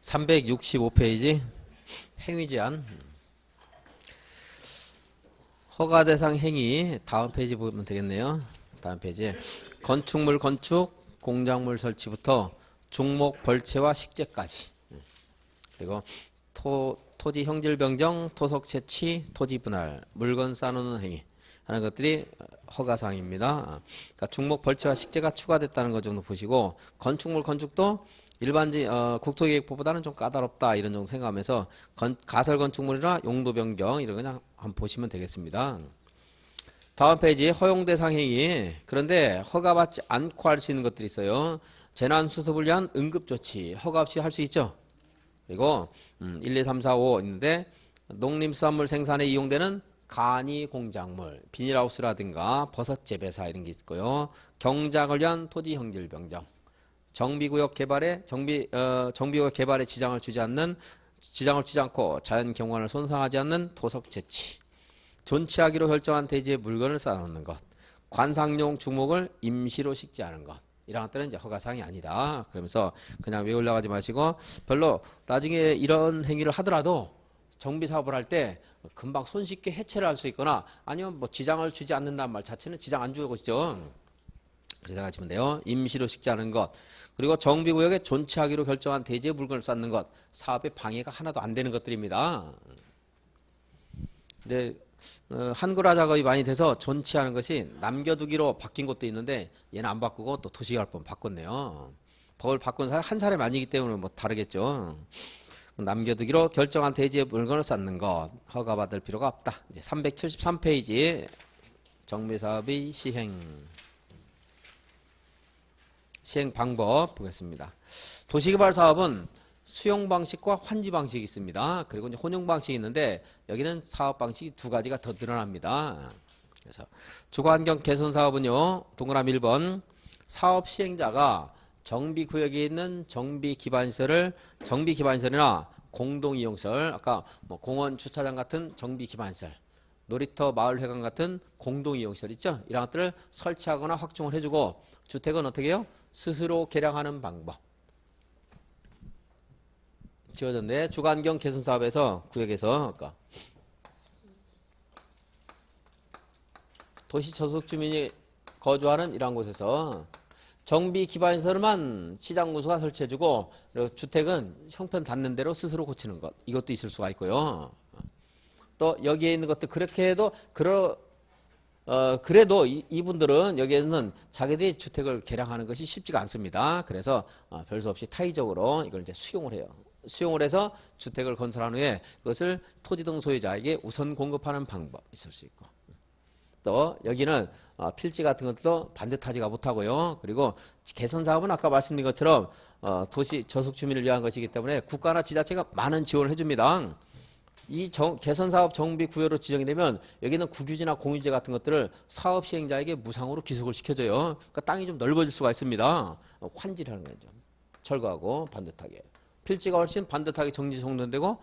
365페이지 행위제한 허가대상 행위 다음 페이지 보면 되겠네요. 다음 페이지 건축물 건축 공작물 설치부터 중목 벌채와 식재까지 그리고 토지 형질 변경 토속 채취 토지 분할 물건 쌓아놓는 행위 하는 것들이 허가사항입니다. 그러니까 중목 벌채와 식재가 추가됐다는 것 정도 보시고 건축물 건축도 일반지 국토계획법보다는 좀 까다롭다 이런 정도 생각하면서 가설 건축물이나 용도 변경 이런 거 그냥 한번 보시면 되겠습니다. 다음 페이지 허용 대상 행위. 그런데 허가받지 않고 할 수 있는 것들이 있어요. 재난 수습을 위한 응급조치 허가 없이 할 수 있죠. 그리고 1, 2, 3, 4, 5 있는데 농림수산물 생산에 이용되는 간이 공작물 비닐하우스라든가 버섯 재배사 이런 게 있고요. 경작을 위한 토지 형질 변경 정비구역 개발에 정비구역 개발에 지장을 주지 않고 자연 경관을 손상하지 않는 토속 채취, 존치하기로 결정한 대지에 물건을 쌓아놓는 것, 관상용 주목을 임시로 식재하는 것, 이런 것들은 이제 허가사항이 아니다. 그러면서 그냥 외우려고 하지 마시고 별로 나중에 이런 행위를 하더라도 정비 사업을 할 때 금방 손쉽게 해체를 할 수 있거나 아니면 뭐 지장을 주지 않는다는 말 자체는 지장 안 주는 것이죠. 그렇게 생각하시면 돼요. 임시로 식재하는 것. 그리고 정비구역에 존치하기로 결정한 대지의 물건을 쌓는 것. 사업에 방해가 하나도 안 되는 것들입니다. 근데 한글화 작업이 많이 돼서 존치하는 것이 남겨두기로 바뀐 것도 있는데 얘는 안 바꾸고 또 도시개발법 바꿨네요. 법을 바꾼 사람 한 사람이 아니기 때문에 뭐 다르겠죠. 남겨두기로 결정한 대지의 물건을 쌓는 것. 허가받을 필요가 없다. 이제 373페이지 정비사업의 시행 방법 보겠습니다. 도시개발 사업은 수용 방식과 환지 방식이 있습니다. 그리고 이제 혼용 방식이 있는데 여기는 사업 방식이 두 가지가 더 늘어납니다. 그래서 주거환경 개선 사업은요. 동그라미 1번 사업 시행자가 정비구역에 있는 정비기반시설이나 공동이용시설 아까 뭐 공원 주차장 같은 정비기반시설 놀이터 마을회관 같은 공동이용시설 있죠. 이런 것들을 설치하거나 확충을 해주고 주택은 어떻게 해요? 스스로 개량하는 방법 지어졌는데 주거환경 개선 사업에서 구역에서 아까 도시 저소득 주민이 거주하는 이러한 곳에서 정비 기반시설만 시장 군수가 설치해주고 그리고 주택은 형편 닿는 대로 스스로 고치는 것 이것도 있을 수가 있고요. 또 여기에 있는 것도 그렇게 해도 그래도 이분들은 여기에는 자기들이 주택을 개량하는 것이 쉽지가 않습니다. 그래서 별 수 없이 타의적으로 이걸 이제 수용을 해요. 수용을 해서 주택을 건설한 후에 그것을 토지 등 소유자에게 우선 공급하는 방법 있을 수 있고 또 여기는 필지 같은 것도 반듯하지가 못하고요. 그리고 개선 사업은 아까 말씀드린 것처럼 도시 저속 주민을 위한 것이기 때문에 국가나 지자체가 많은 지원을 해줍니다. 이 개선 사업 정비 구역으로 지정이 되면 여기는 국유지나 공유지 같은 것들을 사업 시행자에게 무상으로 기속을 시켜줘요. 그러니까 땅이 좀 넓어질 수가 있습니다. 환지를 하는 거죠. 철거하고 반듯하게. 필지가 훨씬 반듯하게 정지정돈되고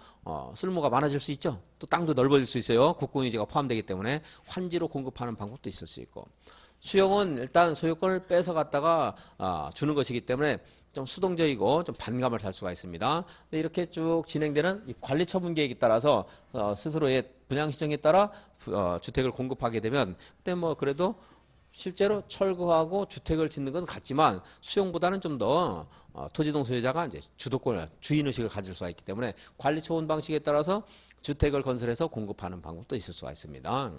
쓸모가 많아질 수 있죠. 또 땅도 넓어질 수 있어요. 국공유지가 포함되기 때문에 환지로 공급하는 방법도 있을 수 있고 수용은 일단 소유권을 뺏어 갖다가 주는 것이기 때문에 좀 수동적이고 좀 반감을 살 수가 있습니다. 근데 이렇게 쭉 진행되는 이 관리 처분 계획에 따라서 스스로의 분양 시정에 따라 주택을 공급하게 되면 그때 뭐 그래도 실제로 철거하고 주택을 짓는 건 같지만 수용보다는 좀 더 토지동 소유자가 이제 주도권을 주인의식을 가질 수가 있기 때문에 관리 처분 방식에 따라서 주택을 건설해서 공급하는 방법도 있을 수가 있습니다.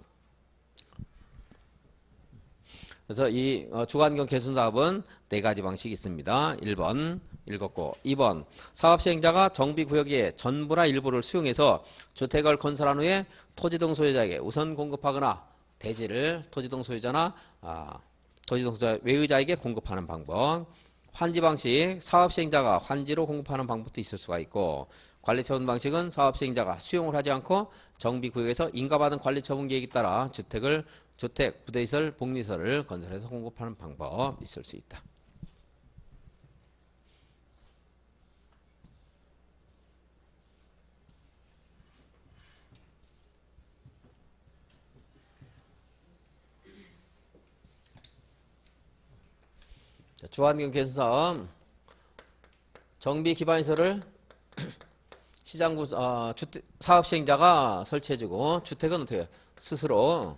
그래서 이 주거환경 개선 사업은 네 가지 방식이 있습니다. 1번 읽었고 2번 사업 시행자가 정비구역의 전부나 일부를 수용해서 주택을 건설한 후에 토지등 소유자에게 우선 공급하거나 대지를 토지등 소유자나 토지등 소유자 외의자에게 공급하는 방법 환지 방식 사업 시행자가 환지로 공급하는 방법도 있을 수가 있고 관리 처분 방식은 사업 시행자가 수용을 하지 않고 정비구역에서 인가받은 관리 처분 계획에 따라 주택, 부대시설, 복리시설을 건설해서 공급하는 방법 있을 수 있다. 주거환경 개선 사업 정비 기반시설을 시장 군수, 주택, 사업 시행자가 설치해주고, 주택은 어떻게 해요? 스스로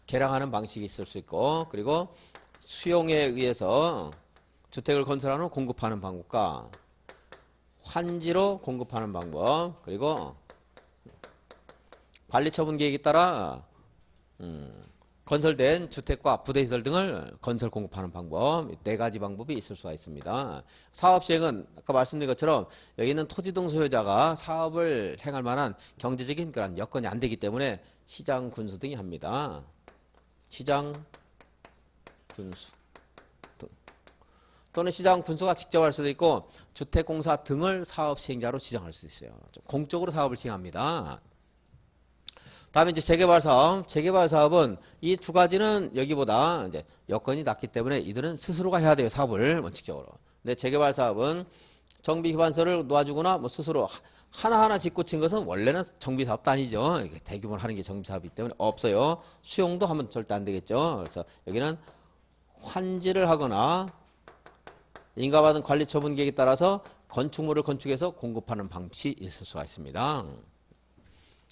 개량하는 방식이 있을 수 있고, 그리고 수용에 의해서 주택을 건설하는 공급하는 방법과 환지로 공급하는 방법, 그리고 관리처분 계획에 따라 건설된 주택과 부대시설 등을 건설 공급하는 방법, 네 가지 방법이 있을 수가 있습니다. 사업 시행은 아까 말씀드린 것처럼 여기는 토지 등 소유자가 사업을 행할 만한 경제적인 그런 여건이 안 되기 때문에 시장 군수 등이 합니다. 시장 군수 또는 시장 군수가 직접 할 수도 있고 주택공사 등을 사업 시행자로 지정할 수 있어요. 공적으로 사업을 시행합니다. 다음에 이제 재개발 사업. 재개발 사업은 이 두 가지는 여기보다 이제 여건이 낮기 때문에 이들은 스스로가 해야 돼요. 사업을 원칙적으로. 근데 재개발 사업은 정비 기반서를 놓아주거나 뭐 스스로 하나하나 짓고 친 것은 원래는 정비 사업도 아니죠. 이게 대규모로 하는 게 정비 사업이기 때문에 없어요. 수용도 하면 절대 안 되겠죠. 그래서 여기는 환지를 하거나 인가받은 관리처분 계획에 따라서 건축물을 건축해서 공급하는 방식이 있을 수가 있습니다.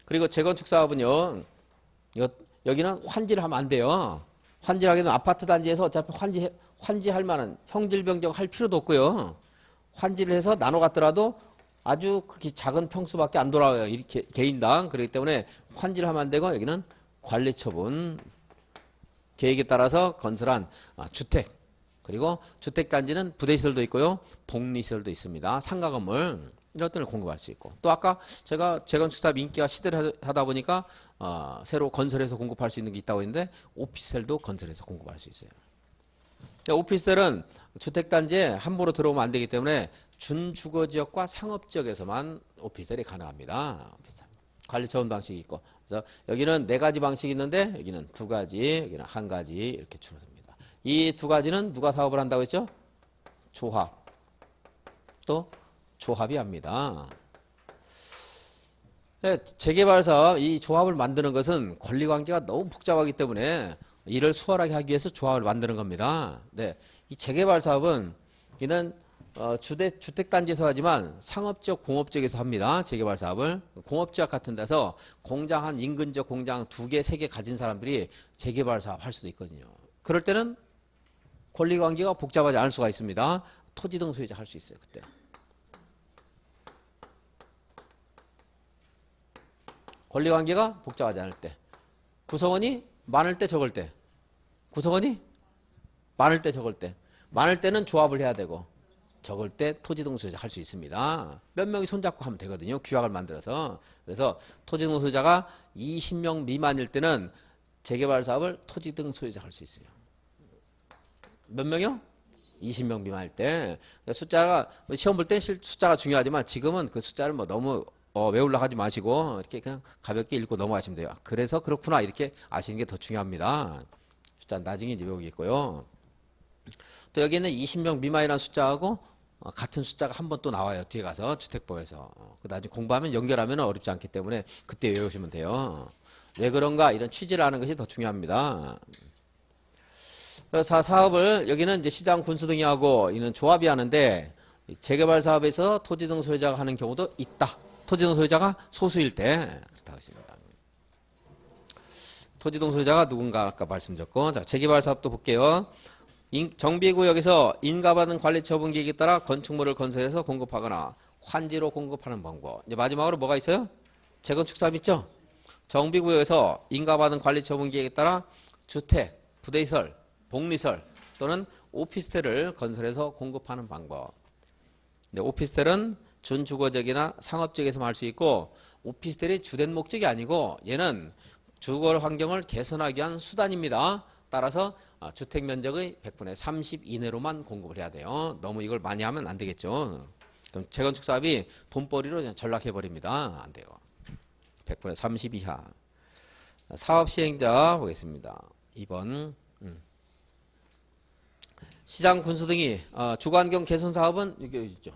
그리고 재건축 사업은요, 여기는 환지를 하면 안 돼요. 환지를 하게 되면 아파트 단지에서 어차피 환지할 만한 형질변경 할 필요도 없고요. 환지를 해서 나눠 갔더라도 아주 크게 작은 평수밖에 안 돌아와요. 이렇게 개인당. 그렇기 때문에 환지를 하면 안 되고 여기는 관리처분 계획에 따라서 건설한 주택, 그리고 주택단지는 부대시설도 있고요. 복리시설도 있습니다. 상가 건물. 이런 것들을 공급할 수 있고 또 아까 제가 재건축 사업 인기가 시대를 하다 보니까 새로 건설해서 공급할 수 있는 게 있다고 했는데 오피스텔도 건설해서 공급할 수 있어요. 오피스텔은 주택단지에 함부로 들어오면 안 되기 때문에 준주거지역과 상업지역에서만 오피스텔이 가능합니다. 관리처분 방식이 있고 그래서 여기는 네 가지 방식이 있는데 여기는 두 가지, 여기는 한 가지 이렇게 줄어듭니다. 이 두 가지는 누가 사업을 한다고 했죠? 조합 또 조합이 합니다. 재개발 사업 이 조합을 만드는 것은 권리관계가 너무 복잡하기 때문에 이를 수월하게 하기 위해서 조합을 만드는 겁니다. 네, 이 재개발 사업은 이는 주택단지에서 하지만 상업지역, 공업지역에서 합니다. 재개발 사업을 공업지역 같은 데서 공장 한 인근 지역 공장 2개, 3개 가진 사람들이 재개발 사업 할 수도 있거든요. 그럴 때는 권리관계가 복잡하지 않을 수가 있습니다. 토지 등 소유자 할 수 있어요. 그때. 권리관계가 복잡하지 않을 때. 구성원이 많을 때 적을 때. 구성원이 많을 때 적을 때. 많을 때는 조합을 해야 되고 적을 때 토지 등 소유자 할 수 있습니다. 몇 명이 손잡고 하면 되거든요. 규약을 만들어서. 그래서 토지 등 소유자가 20명 미만일 때는 재개발 사업을 토지 등 소유자 할 수 있어요. 몇 명이요? 20명 미만일 때. 숫자가 시험 볼 때 숫자가 중요하지만 지금은 그 숫자를 뭐 너무 외우려고 하지 마시고 이렇게 그냥 가볍게 읽고 넘어가시면 돼요. 그래서 그렇구나 이렇게 아시는 게 더 중요합니다. 숫자 나중에 이제 외우겠고요. 또 여기는 20명 미만이라는 숫자하고 같은 숫자가 한 번 또 나와요. 뒤에 가서 주택법에서. 나중에 공부하면 연결하면 어렵지 않기 때문에 그때 외우시면 돼요. 왜 그런가 이런 취지를 아는 것이 더 중요합니다. 그래서 사업을 여기는 이제 시장 군수 등이 하고 이는 조합이 하는데 재개발 사업에서 토지 등 소유자가 하는 경우도 있다. 토지 등 소유자가 소수일 때 그렇다고 했습니다. 토지 등 소유자가 누군가 아까 말씀드렸고 자 재개발 사업도 볼게요. 정비구역에서 인가받은 관리처분 계획에 따라 건축물을 건설해서 공급하거나 환지로 공급하는 방법. 이제 마지막으로 뭐가 있어요? 재건축 사업 있죠? 정비구역에서 인가받은 관리처분 계획에 따라 주택, 부대시설, 복리시설 또는 오피스텔을 건설해서 공급하는 방법. 근데 오피스텔은 준주거지역이나 상업지역에서만 할 수 있고 오피스텔이 주된 목적이 아니고 얘는 주거 환경을 개선하기 위한 수단입니다. 따라서 주택 면적의 100분의 30 이내로만 공급을 해야 돼요. 너무 이걸 많이 하면 안 되겠죠. 그럼 재건축 사업이 돈벌이로 그냥 전락해 버립니다. 안 돼요. 100분의 30 이하. 사업 시행자 보겠습니다. 2번. 시장 군수 등이 주거환경 개선 사업은 여기 있죠.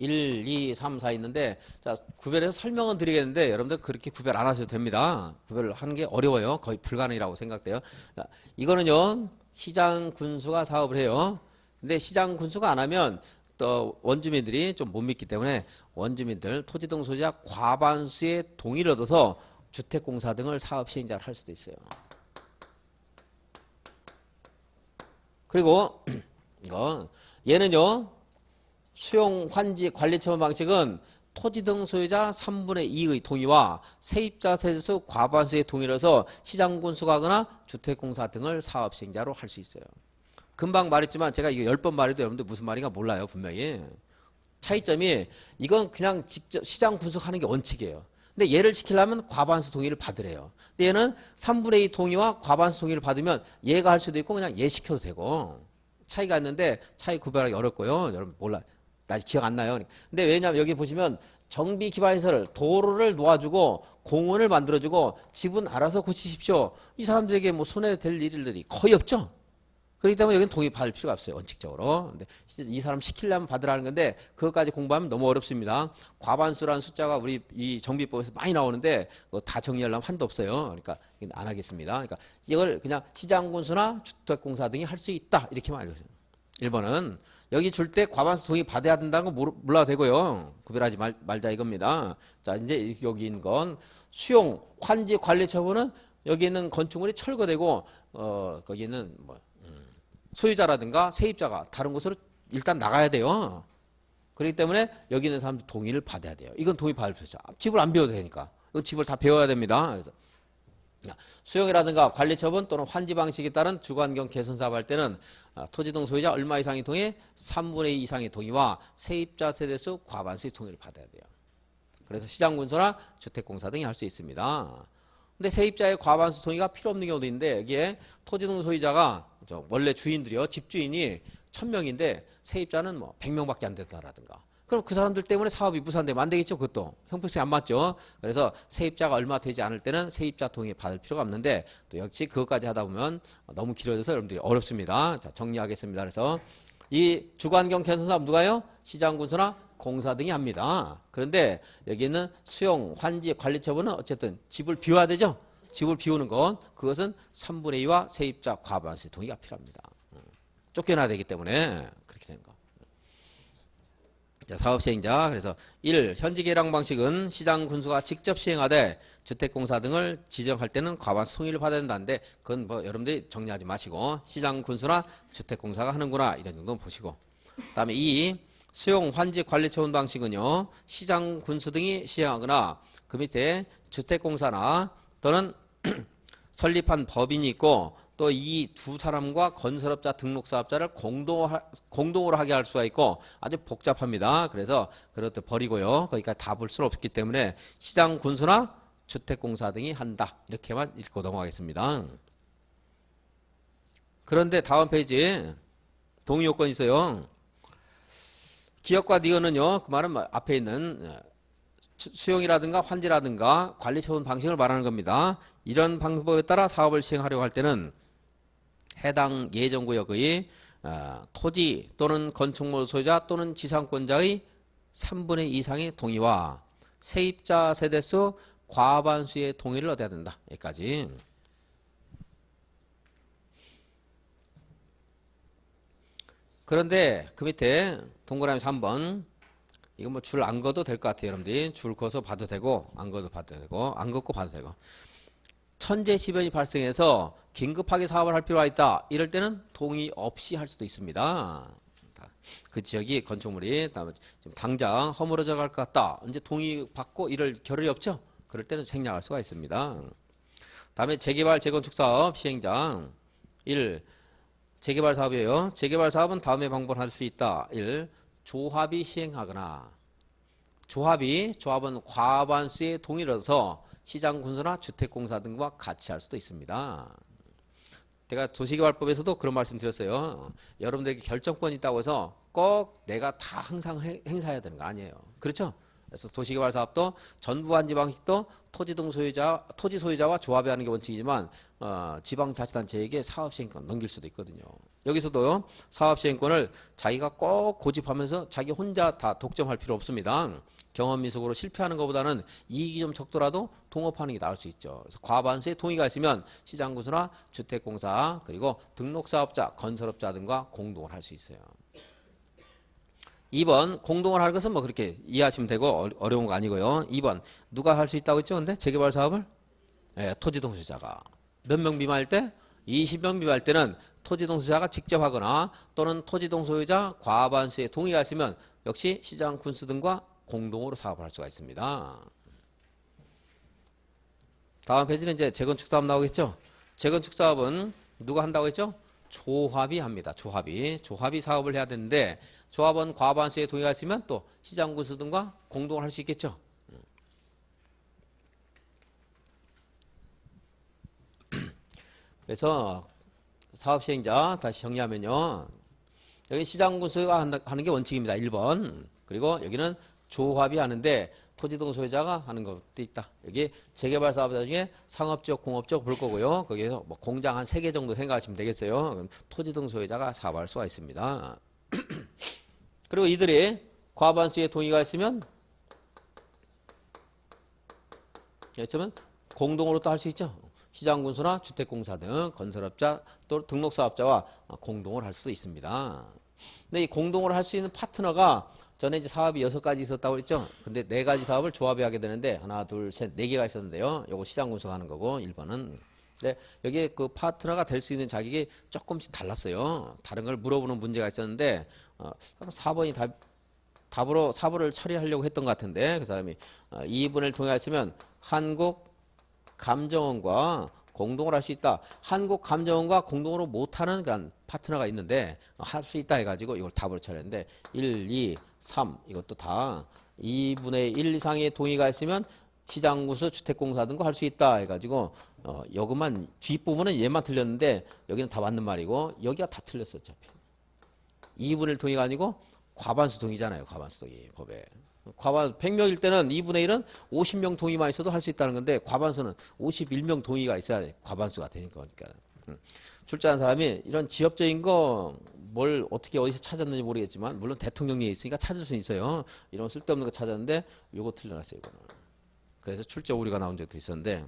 1, 2, 3, 4 있는데 자 구별해서 설명은 드리겠는데 여러분들 그렇게 구별 안 하셔도 됩니다. 구별을 하는 게 어려워요. 거의 불가능이라고 생각돼요. 자, 이거는요 시장 군수가 사업을 해요. 근데 시장 군수가 안 하면 또 원주민들이 좀 못 믿기 때문에 원주민들 토지 등 소유자 과반수의 동의를 얻어서 주택공사 등을 사업 시행자를 할 수도 있어요. 그리고 이거 얘는요 수용 환지 관리 처분 방식은 토지 등 소유자 3분의 2의 동의와 세입자 세대수 과반수의 동의로서 시장군수가 하거나 주택공사 등을 사업 시행자로 할 수 있어요. 금방 말했지만 제가 이거 10번 말해도 여러분들 무슨 말인가 몰라요. 분명히 차이점이 이건 그냥 직접 시장 군수하는 게 원칙이에요. 근데 얘를 시키려면 과반수 동의를 받으래요. 근데 얘는 3분의 2 동의와 과반수 동의를 받으면 얘가 할 수도 있고 그냥 얘 시켜도 되고 차이가 있는데 차이 구별하기 어렵고요. 여러분 몰라. 나 기억 안 나요. 근데 왜냐면 여기 보시면 정비 기반시설을 도로를 놓아주고 공원을 만들어주고 집은 알아서 고치십시오. 이 사람들에게 뭐 손에 될 일들이 거의 없죠. 그렇기 때문에 여기는 동의 받을 필요가 없어요. 원칙적으로. 근데 이 사람 시키려면 받으라는 건데 그것까지 공부하면 너무 어렵습니다. 과반수라는 숫자가 우리 이 정비법에서 많이 나오는데 다 정리하려면 한도 없어요. 그러니까 안 하겠습니다. 그러니까 이걸 그냥 시장군수나 주택공사 등이 할 수 있다. 이렇게만 알려주세요. 1번은 여기 줄 때 과반수 동의 받아야 된다는 거 몰라도 되고요. 구별하지 말자 이겁니다. 자, 이제 여기 있는 건 수용, 환지, 관리 처분은 여기 있는 건축물이 철거되고 거기는 뭐 소유자라든가 세입자가 다른 곳으로 일단 나가야 돼요. 그렇기 때문에 여기 있는 사람들 동의를 받아야 돼요. 이건 동의 받을 필요 없죠. 집을 안 배워도 되니까. 이건 집을 다 배워야 됩니다. 그래서 수용이라든가 관리 처분 또는 환지 방식에 따른 주거환경 개선 사업 할 때는 토지 등 소유자 얼마 이상의 동의, 3분의 2 이상의 동의와 세입자 세대수 과반수의 동의를 받아야 돼요. 그래서 시장군수나 주택공사 등이 할 수 있습니다. 근데 세입자의 과반수 동의가 필요 없는 경우도 있는데 여기에 토지 등 소유자가 원래 주인들이요. 집주인이 1000명인데 세입자는 뭐 100명밖에 안 된다라든가. 그럼 그 사람들 때문에 사업이 무산되면 안 되겠죠. 그것도 형평성이 안 맞죠. 그래서 세입자가 얼마 되지 않을 때는 세입자 동의 받을 필요가 없는데 또 역시 그것까지 하다 보면 너무 길어져서 여러분들이 어렵습니다. 자, 정리하겠습니다. 그래서 이 주거환경 개선 사업 누가요? 시장군수나 공사 등이 합니다. 그런데 여기는 수용, 환지, 관리 처분은 어쨌든 집을 비워야 되죠. 집을 비우는 건 그것은 3분의 2와 세입자 과반수의 동의가 필요합니다. 쫓겨나야 되기 때문에 그렇게 되는 거. 자, 사업 시행자. 그래서 1. 현지 계량 방식은 시장 군수가 직접 시행하되 주택공사 등을 지정할 때는 과반수 동의를 받아야 된다는데 그건 뭐 여러분들이 정리하지 마시고 시장 군수나 주택공사가 하는구나 이런 정도 보시고. 그다음에 2. 수용, 환지, 관리 처분 방식은요. 시장 군수 등이 시행하거나 그 밑에 주택공사나 또는 설립한 법인이 있고 또 이 두 사람과 건설업자, 등록사업자를 공동으로 하게 할 수가 있고 아주 복잡합니다. 그래서 그것도 버리고요. 거기까지 다 볼 수는 없기 때문에 시장 군수나 주택공사 등이 한다. 이렇게만 읽고 넘어가겠습니다. 그런데 다음 페이지 동의 요건이 있어요. 기업과 니은은요. 그 말은 앞에 있는 수용이라든가 환지라든가 관리 처분 방식을 말하는 겁니다. 이런 방법에 따라 사업을 시행하려고 할 때는 해당 예정구역의 토지 또는 건축물 소유자 또는 지상권자의 3분의 2 이상의 동의와 세입자 세대수 과반수의 동의를 얻어야 된다. 여기까지. 그런데 그 밑에 동그라미 3번 이거 뭐 줄 안 그어도 될 것 같아요. 여러분들이 줄 그어서 봐도 되고 안 그어도 봐도 되고 안 긋고 봐도 되고 천재지변이 발생해서 긴급하게 사업을 할 필요가 있다. 이럴 때는 동의 없이 할 수도 있습니다. 그 지역이 건축물이 좀 당장 허물어져 갈 것 같다. 이제 동의 받고 이럴 겨를이 없죠. 그럴 때는 생략할 수가 있습니다. 다음에 재개발 재건축 사업 시행장 1. 재개발 사업이에요. 재개발 사업은 다음의 방법을 할 수 있다. 1. 조합이 시행하거나 조합은 과반수의 동의를 얻어서 시장군수나 주택공사 등과 같이 할 수도 있습니다. 제가 도시개발법에서도 그런 말씀 드렸어요. 여러분들에게 결정권이 있다고 해서 꼭 내가 다 항상 행사해야 되는 거 아니에요. 그렇죠? 그래서 도시개발 사업도 전부환지 방식도 토지 소유자와 조합이 하는 게 원칙이지만 지방자치단체에게 사업시행권 넘길 수도 있거든요. 여기서도 사업시행권을 자기가 꼭 고집하면서 자기 혼자 다 독점할 필요 없습니다. 경험미숙으로 실패하는 것보다는 이익이 좀 적더라도 동업하는 게 나을 수 있죠. 그래서 과반수의 동의가 있으면 시장군수나 주택공사 그리고 등록사업자, 건설업자 등과 공동을 할 수 있어요. 2번 공동을 하는 것은 뭐 그렇게 이해하시면 되고 어려운 거 아니고요. 2번 누가 할 수 있다고 했죠? 근데 재개발 사업을 토지동 소유자가 몇 명 미만일 때 20명 미만일 때는 토지동 소유자가 직접 하거나 또는 토지동 소유자 과반수의 동의가 있으면 역시 시장 군수 등과 공동으로 사업을 할 수가 있습니다. 다음 페이지는 이제 재건축 사업 나오겠죠? 재건축 사업은 누가 한다고 했죠? 조합이 합니다. 조합이 사업을 해야 되는데 조합은 과반수의 동의가 있으면 또 시장 군수 등과 공동을 할 수 있겠죠? 그래서 사업 시행자 다시 정리하면요. 여기 시장 군수가 하는 게 원칙입니다. 1번. 그리고 여기는 조합이 하는데 토지동 소유자가 하는 것도 있다. 여기 재개발 사업자 중에 상업지역, 공업지역 볼 거고요. 거기에서 뭐 공장 한 3개 정도 생각하시면 되겠어요. 그럼 토지동 소유자가 사업할 수가 있습니다. 그리고 이들이 과반수의 동의가 있으면 공동으로 또 할 수 있죠. 시장군수나 주택공사 등 건설업자 또 등록사업자와 공동을 할 수도 있습니다. 근데 이 공동을 할 수 있는 파트너가 전에 이제 사업이 6가지 있었다고 그랬죠. 근데 4가지 사업을 조합해 하게 되는데 하나, 둘, 셋, 4개가 있었는데요. 요거 시장군수가 하는 거고 1번은. 근데 여기에 그 파트너가 될 수 있는 자격이 조금씩 달랐어요. 다른 걸 물어보는 문제가 있었는데 4번이 답으로 사부를 처리하려고 했던 것 같은데 그 사람이 2분을 동의했으면 한국감정원과 공동을 할 수 있다. 한국감정원과 공동으로 못하는 그런 파트너가 있는데 할 수 있다 해가지고 이걸 답으로 처리했는데 1, 2, 3 이것도 다 2분의 1 이상의 동의가 있으면 시장군수 주택공사 등과 할 수 있다 해가지고 요것만 뒷부분은 얘만 틀렸는데 여기는 다 맞는 말이고 여기가 다 틀렸어 어차피. 2분의 1 동의가 아니고 과반수 동의잖아요. 과반수 동의 법에. 100명일 때는 2분의 1은 50명 동의만 있어도 할 수 있다는 건데 과반수는 51명 동의가 있어야 과반수가 되니까. 출제한 사람이 이런 지엽적인 거 뭘 어떻게 어디서 찾았는지 모르겠지만 물론 대통령이 있으니까 찾을 수 있어요. 이런 쓸데없는 거 찾았는데 요거 틀려놨어요. 이거는. 그래서 출제 오류가 나온 적도 있었는데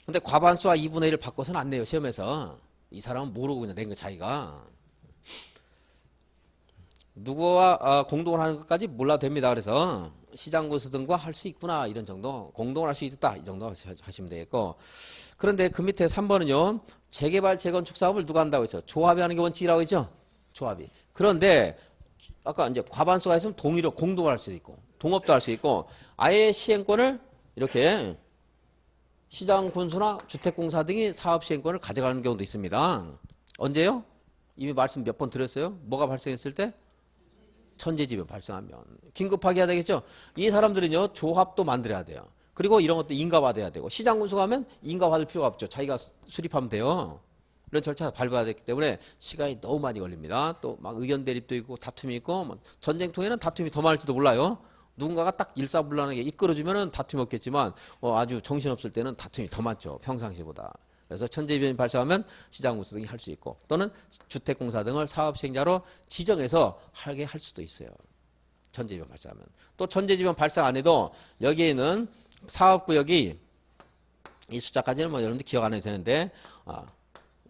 근데 과반수와 2분의 1을 바꿔서는 안 내요. 시험에서. 이 사람은 모르고 그냥 낸 거 자기가. 누구와 공동을 하는 것까지 몰라도 됩니다. 그래서 시장군수 등과 할 수 있구나 이런 정도 공동을 할 수 있다 이 정도 하시면 되겠고 그런데 그 밑에 3번은요. 재개발 재건축 사업을 누가 한다고 했어요. 조합이 하는 게 원칙이라고 했죠. 조합이. 그런데 아까 이제 과반수가 있으면 동의로 공동을 할 수도 있고 동업도 할 수 있고 아예 시행권을 이렇게 시장군수나 주택공사 등이 사업 시행권을 가져가는 경우도 있습니다. 언제요? 이미 말씀 몇 번 드렸어요. 뭐가 발생했을 때? 천재지변 발생하면 긴급하게 해야 되겠죠. 이 사람들은요 조합도 만들어야 돼요. 그리고 이런 것도 인가받아야 되고 시장군수가 하면 인가받을 필요가 없죠. 자기가 수립하면 돼요. 이런 절차가 밟아야 되기 때문에 시간이 너무 많이 걸립니다. 또 막 의견 대립도 있고 다툼이 있고 뭐 전쟁통에는 다툼이 더 많을지도 몰라요. 누군가가 딱 일사불란하게 이끌어주면은 다툼이 없겠지만 아주 정신없을 때는 다툼이 더 많죠. 평상시보다. 그래서 천재지변이 발생하면 시장군수 등이 할 수 있고 또는 주택공사 등을 사업시행자로 지정해서 하게 할 수도 있어요. 천재지변 발생하면. 또 천재지변 발생 안 해도 여기에 있는 사업구역이 이 숫자까지는 뭐 여러분들 기억 안 해도 되는데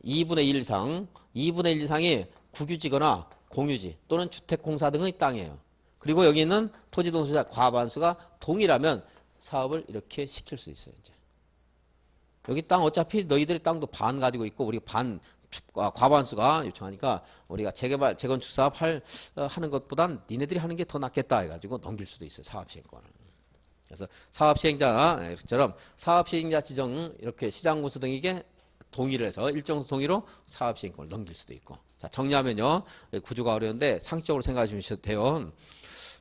2분의 1 이상, 2분의 1 이상이 국유지거나 공유지 또는 주택공사 등의 땅이에요. 그리고 여기 있는 토지동 소유자 과반수가 동일하면 사업을 이렇게 시킬 수 있어요. 이제. 여기 땅 어차피 너희들의 땅도 반 가지고 있고 우리 반 과반수가 요청하니까 우리가 재개발 재건축 사업 하는 것보단 니네들이 하는 게 더 낫겠다 해가지고 넘길 수도 있어요. 사업시행권을. 그래서 사업시행자처럼 사업시행자 지정 이렇게 시장군수 등에게 동의를 해서 일정 동의로 사업시행권을 넘길 수도 있고. 자 정리하면요 구조가 어려운데 상식적으로 생각하시면 돼요.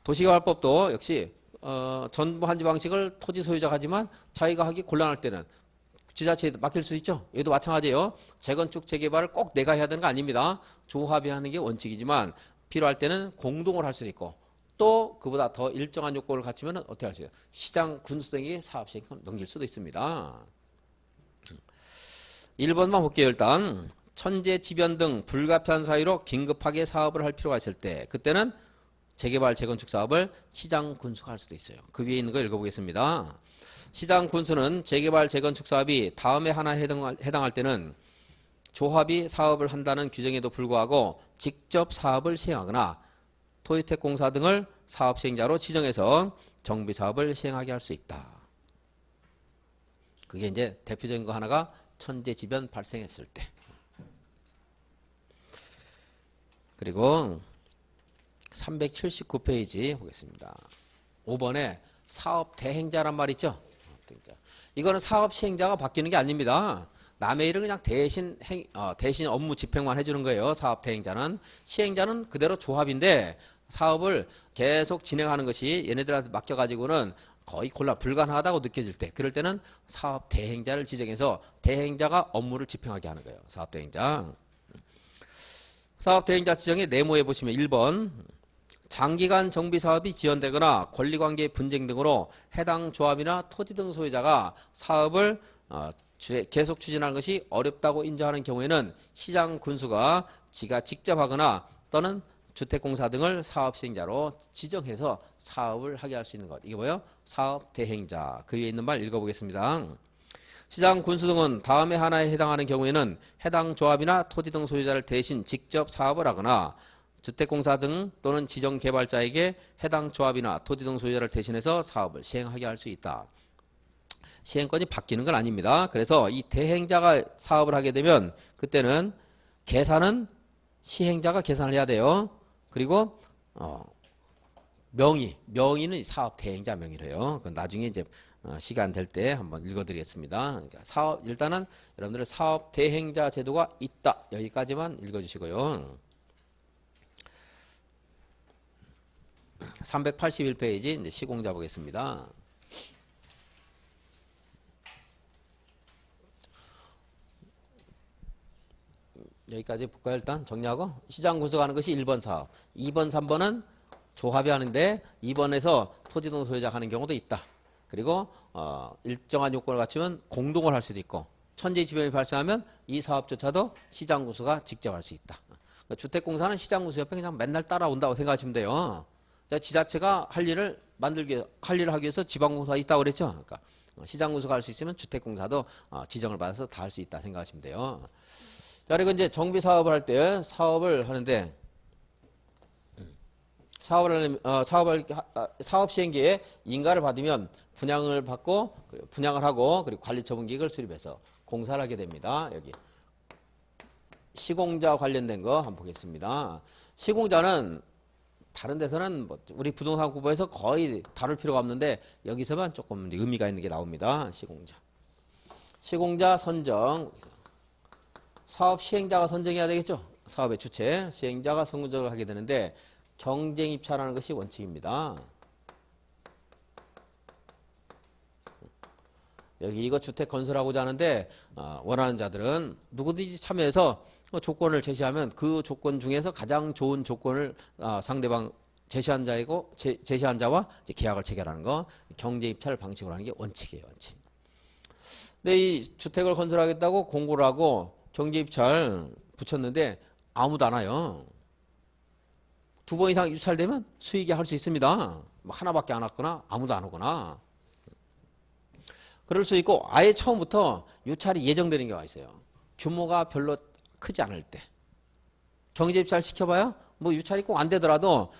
도시개발법도 역시 전부 한지 방식을 토지 소유자가 하지만 자기가 하기 곤란할 때는 지자체에 맡길 수 있죠. 얘도 마찬가지예요. 재건축 재개발을 꼭 내가 해야 되는 거 아닙니다. 조합이 하는 게 원칙이지만 필요할 때는 공동을 할 수도 있고 또 그보다 더 일정한 요건을 갖추면 어떻게 할 수 있어요. 시장 군수 등에게 사업시행권을 넘길 수도 있습니다. 1번만 볼게요. 일단 천재지변 등 불가피한 사유로 긴급하게 사업을 할 필요가 있을 때 그때는 재개발 재건축 사업을 시장 군수가 할 수도 있어요. 그 위에 있는 거 읽어보겠습니다. 시장 군수는 재개발 재건축 사업이 다음에 하나 해당할 때는 조합이 사업을 한다는 규정에도 불구하고 직접 사업을 시행하거나 토지택공사 등을 사업 시행자로 지정해서 정비 사업을 시행하게 할 수 있다. 그게 이제 대표적인 거 하나가 천재지변 발생했을 때. 그리고 379페이지 보겠습니다. 5번에 사업 대행자란 말 있죠? 이거는 사업 시행자가 바뀌는 게 아닙니다. 남의 일을 그냥 대신 업무 집행만 해주는 거예요. 사업 대행자는. 시행자는 그대로 조합인데 사업을 계속 진행하는 것이 얘네들한테 맡겨가지고는 거의 불가능하다고 느껴질 때, 그럴 때는 사업 대행자를 지정해서 대행자가 업무를 집행하게 하는 거예요. 사업 대행자. 사업 대행자 지정의 네모에 보시면 1번 장기간 정비 사업이 지연되거나 권리관계 분쟁 등으로 해당 조합이나 토지 등 소유자가 사업을 계속 추진하는 것이 어렵다고 인정하는 경우에는 시장 군수가 지가 직접 하거나 또는 주택공사 등을 사업 시행자로 지정해서 사업을 하게 할 수 있는 것. 이게 뭐예요? 사업 대행자. 그 위에 있는 말 읽어보겠습니다. 시장 군수 등은 다음에 하나에 해당하는 경우에는 해당 조합이나 토지 등 소유자를 대신 직접 사업을 하거나 주택공사 등 또는 지정개발자에게 해당 조합이나 토지 등 소유자를 대신해서 사업을 시행하게 할 수 있다. 시행권이 바뀌는 건 아닙니다. 그래서 이 대행자가 사업을 하게 되면 그때는 계산은 시행자가 계산을 해야 돼요. 그리고 명의는 사업 대행자 명의래요. 그건 나중에 이제 시간 될 때 한번 읽어드리겠습니다. 그러니까 일단은 여러분들은 사업 대행자 제도가 있다. 여기까지만 읽어주시고요. 381페이지 이제 시공자 보겠습니다. 여기까지 볼까요? 일단 정리하고 시장 구성하는 것이 1번 사업, 2번, 3번은 조합이 하는데 2번에서 토지동 소유자가 하는 경우도 있다. 그리고 일정한 요건을 갖추면 공동을 할 수도 있고 천재지변이 발생하면 이 사업조차도 시장 구수가 직접 할 수 있다. 주택공사는 시장 구수 옆에 그냥 맨날 따라온다고 생각하시면 돼요. 지자체가 할 일을 하기 위해서 지방공사가 있다고 그랬죠. 그러니까 시장 구수가 할 수 있으면 주택공사도 지정을 받아서 다 할 수 있다 생각하시면 돼요. 자, 그리고 이제 정비 사업을 할 때 사업을 하는데 사업 시행기에 인가를 받으면 분양을 받고 분양을 하고 그리고 관리처분기획을 수립해서 공사를 하게 됩니다. 여기 시공자 관련된 거 한번 보겠습니다. 시공자는 다른 데서는 뭐 우리 부동산 공부에서 거의 다룰 필요가 없는데 여기서만 조금 의미가 있는 게 나옵니다. 시공자 선정. 사업 시행자가 선정해야 되겠죠. 사업의 주체, 시행자가 선정을 하게 되는데 경쟁 입찰하는 것이 원칙입니다. 여기 이거 주택 건설하고자 하는데 원하는 자들은 누구든지 참여해서 조건을 제시하면 그 조건 중에서 가장 좋은 조건을 상대방 제시한 자와 이제 계약을 체결하는 거, 경쟁 입찰 방식으로 하는 게 원칙이에요. 원칙. 근데 이 주택을 건설하겠다고 공고를 하고 경제 입찰 붙였는데 아무도 안 와요. 2번 이상 유찰되면 수익이 할 수 있습니다. 하나밖에 안 왔거나 아무도 안 오거나. 그럴 수 있고 아예 처음부터 유찰이 예정되는 경우가 있어요. 규모가 별로 크지 않을 때. 경제 입찰 시켜봐야 뭐 유찰이 꼭 안 되더라도